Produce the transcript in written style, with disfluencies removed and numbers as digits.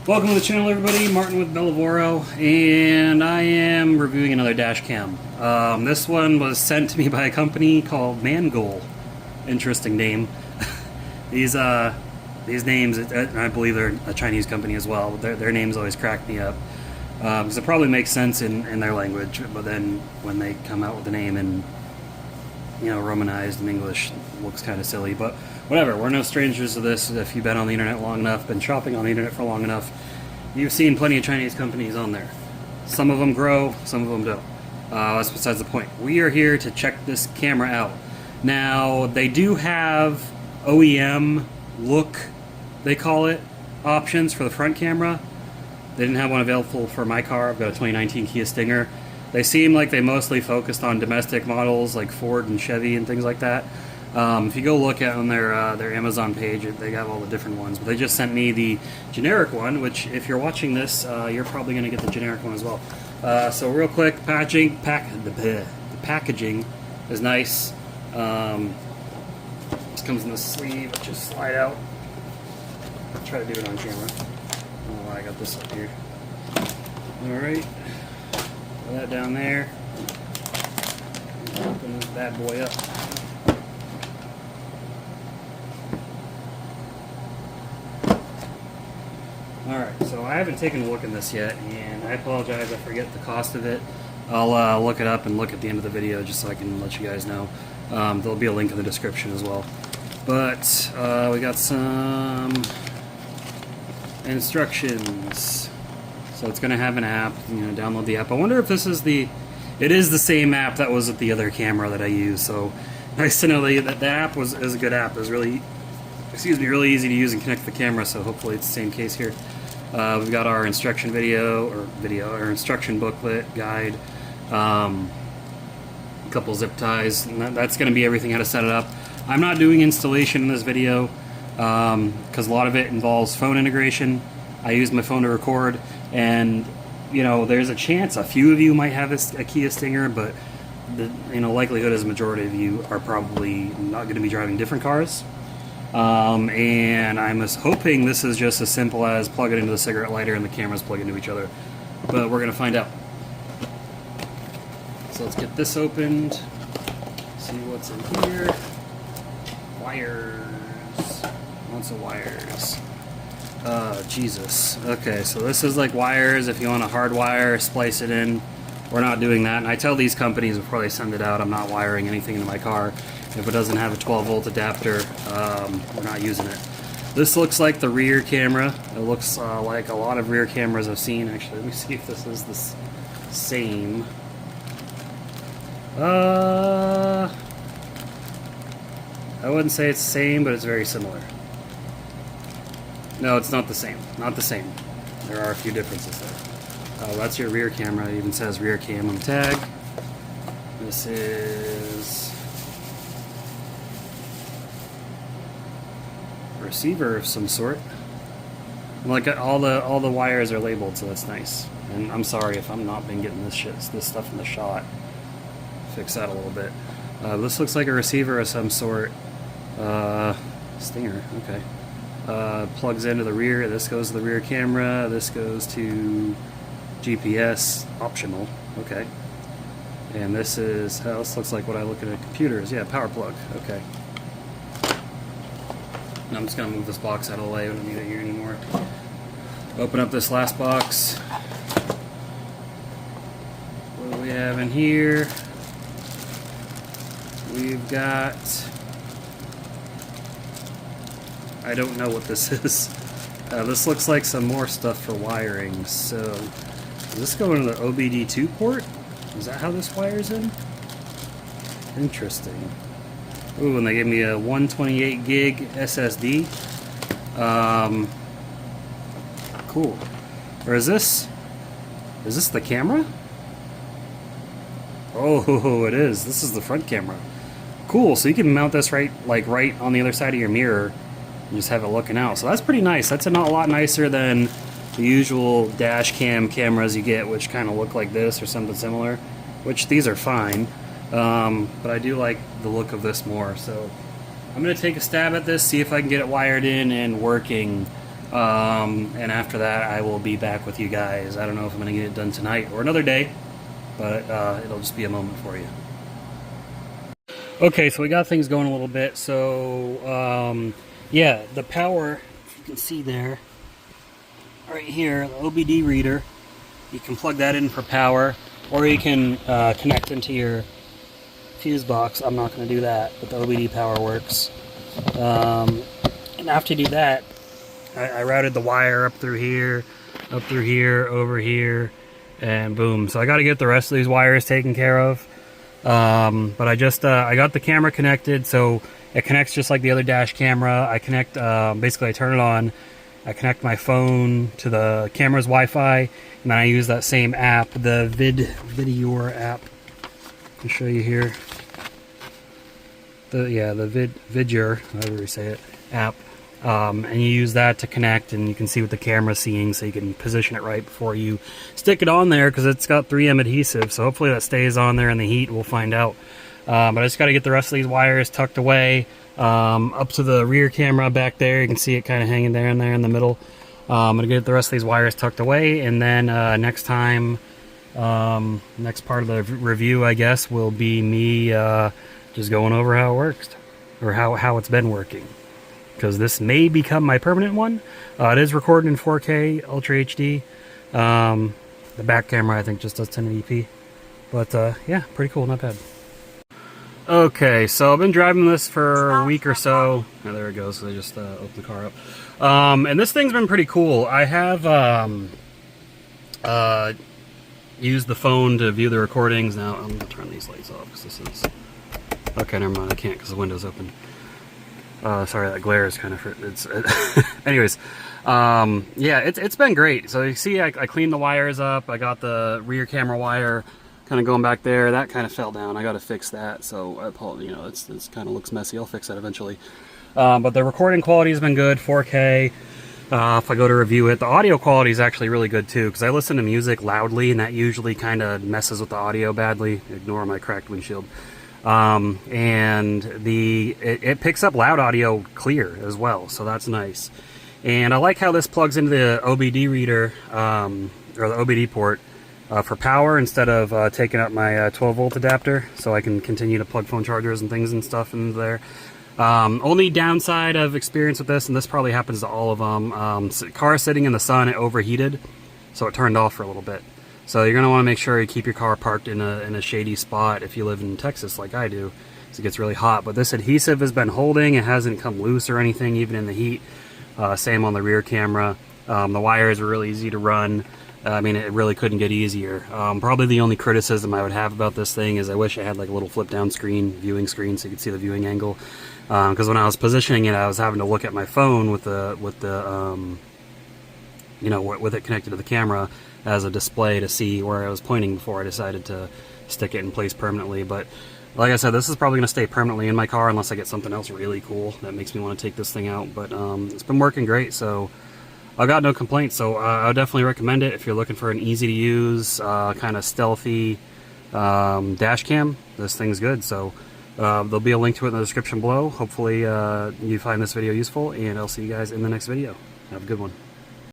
Welcome to the channel, everybody. Martin with Bellavoro, and I am reviewing another dash cam. This one was sent to me by a company called MANGOAL. Interesting name. These names, I believe they're a Chinese company as well. Their names always crack me up because it probably makes sense in their language, but then when they come out with the name in romanized in English, it looks kind of silly. But whatever, we're no strangers to this. If you've been on the internet long enough, been shopping on the internet for long enough, you've seen plenty of Chinese companies on there. Some of them grow, some of them don't. That's besides the point. We are here to check this camera out. Now, they do have OEM look, they call it, options for the front camera. They didn't have one available for my car. I've got a 2019 Kia Stinger. They seem like they mostly focused on domestic models like Ford and Chevy and things like that. If you go look at on their Amazon page, they have all the different ones. But they just sent me the generic one, which if you're watching this, you're probably going to get the generic one as well. So real quick, the packaging is nice. This comes in the sleeve, just slide out. I'll try to do it on camera. Oh, I got this up here. Alright. Put that down there. Open this bad boy up. Alright, so I haven't taken a look at this yet, and I apologize, I forget the cost of it. I'll look it up and look at the end of the video just so I can let you guys know. There'll be a link in the description as well. But we got some instructions. So it's going to have an app, download the app. I wonder if this is it is the same app that was at the other camera that I used. So nice to know that the app is a good app. It was really easy to use and connect to the camera, so hopefully it's the same case here. We've got our instruction our instruction booklet, guide, a couple zip ties, and that's going to be everything how to set it up. I'm not doing installation in this video because a lot of it involves phone integration. I use my phone to record, and there's a chance a few of you might have a Kia Stinger, but the likelihood is the majority of you are probably not going to be driving different cars. And I'm hoping this is just as simple as plug it into the cigarette lighter and the cameras plug into each other, but we're going to find out. So let's get this opened, see what's in here. Wires, lots of wires. Jesus. Okay, so this is like wires if you want to hardwire, splice it in. We're not doing that, and I tell these companies before they send it out, I'm not wiring anything into my car. If it doesn't have a 12-volt adapter, we're not using it. This looks like the rear camera. It looks like a lot of rear cameras I've seen. Actually, let me see if this is the same. I wouldn't say it's the same, but it's very similar. No, it's not the same. Not the same. There are a few differences there. That's your rear camera. It even says rear cam on the tag. This is a receiver of some sort. Like all the wires are labeled, so that's nice. And I'm sorry if I'm not been getting this stuff in the shot. Fix that a little bit. This looks like a receiver of some sort. Stinger, okay. Plugs into the rear. This goes to the rear camera. This goes to GPS, optional. Okay. And this looks like what I look at a computer is. Yeah, power plug. Okay. And I'm just gonna move this box out of the way. I don't need it here anymore. Open up this last box. What do we have in here? We've got, I don't know what this is. This looks like some more stuff for wiring. So, does this go into the OBD2 port? Is that how this wires in? Interesting. Ooh, and they gave me a 128 gig SSD. Cool. Or is this the camera? Oh, it is. This is the front camera. Cool, so you can mount this right on the other side of your mirror and just have it looking out. So that's pretty nice. That's a lot nicer than the usual dash cam cameras you get, which kind of look like this or something similar, which these are fine. But I do like the look of this more. So I'm going to take a stab at this, see if I can get it wired in and working. And after that, I will be back with you guys. I don't know if I'm going to get it done tonight or another day, but it'll just be a moment for you. Okay, so we got things going a little bit. So, yeah, the power, if you can see there, right here, the OBD reader, you can plug that in for power, or you can connect into your fuse box. I'm not going to do that, but the OBD power works. And after you do that, I routed the wire up through here, over here, and boom. So I got to get the rest of these wires taken care of. But I got the camera connected, so it connects just like the other dash camera. I connect, basically I turn it on, I connect my phone to the camera's Wi-Fi, and then I use that same app, the Videor app. I'll show you here. The Videor, however you say it, app. And you use that to connect, and you can see what the camera's seeing, so you can position it right before you stick it on there, because it's got 3M adhesive, so hopefully that stays on there in the heat. We'll find out. But I just got to get the rest of these wires tucked away, up to the rear camera back there. You can see it kind of hanging there in the middle. I'm going to get the rest of these wires tucked away, and then next time, next part of the review, I guess, will be me just going over how it works, or how it's been working. Because this may become my permanent one. It is recorded in 4K Ultra HD. The back camera I think just does 1080p. But yeah, pretty cool, not bad. Okay, so I've been driving this for a week or so. Oh, there it goes. So I just opened the car up. And this thing's been pretty cool. I have used the phone to view the recordings. Now I'm going to turn these lights off because this is... Okay, never mind. I can't because the window's open. Sorry, that glare is kind of... Anyways, yeah, it's been great. So you see, I cleaned the wires up. I got the rear camera wire kind of going back there. That kind of fell down. I got to fix that. So I apologize. You know, it's kind of looks messy. I'll fix that eventually. But the recording quality has been good, 4K. If I go to review it, the audio quality is actually really good too, because I listen to music loudly, and that usually kind of messes with the audio badly. Ignore my cracked windshield. And it picks up loud audio clear as well, so that's nice. And I like how this plugs into the OBD reader, or the OBD port, for power instead of taking up my 12 volt adapter, so I can continue to plug phone chargers and things and stuff into there. Only downside of experience with this, and this probably happens to all of them, car sitting in the sun, it overheated, so it turned off for a little bit. So you're going to want to make sure you keep your car parked in a shady spot if you live in Texas like I do, because it gets really hot. But this adhesive has been holding. It hasn't come loose or anything, even in the heat. Same on the rear camera. The wires are really easy to run. I mean, it really couldn't get easier. Probably the only criticism I would have about this thing is I wish I had like a little flip down screen, viewing screen, so you could see the viewing angle. Because when I was positioning it, I was having to look at my phone with the you know, with it connected to the camera as a display to see where I was pointing before I decided to stick it in place permanently. But like I said, this is probably going to stay permanently in my car unless I get something else really cool that makes me want to take this thing out. But it's been working great, so I've got no complaints. So I would definitely recommend it if you're looking for an easy to use, kind of stealthy dash cam. This thing's good. So there'll be a link to it in the description below. Hopefully you find this video useful, and I'll see you guys in the next video. Have a good one.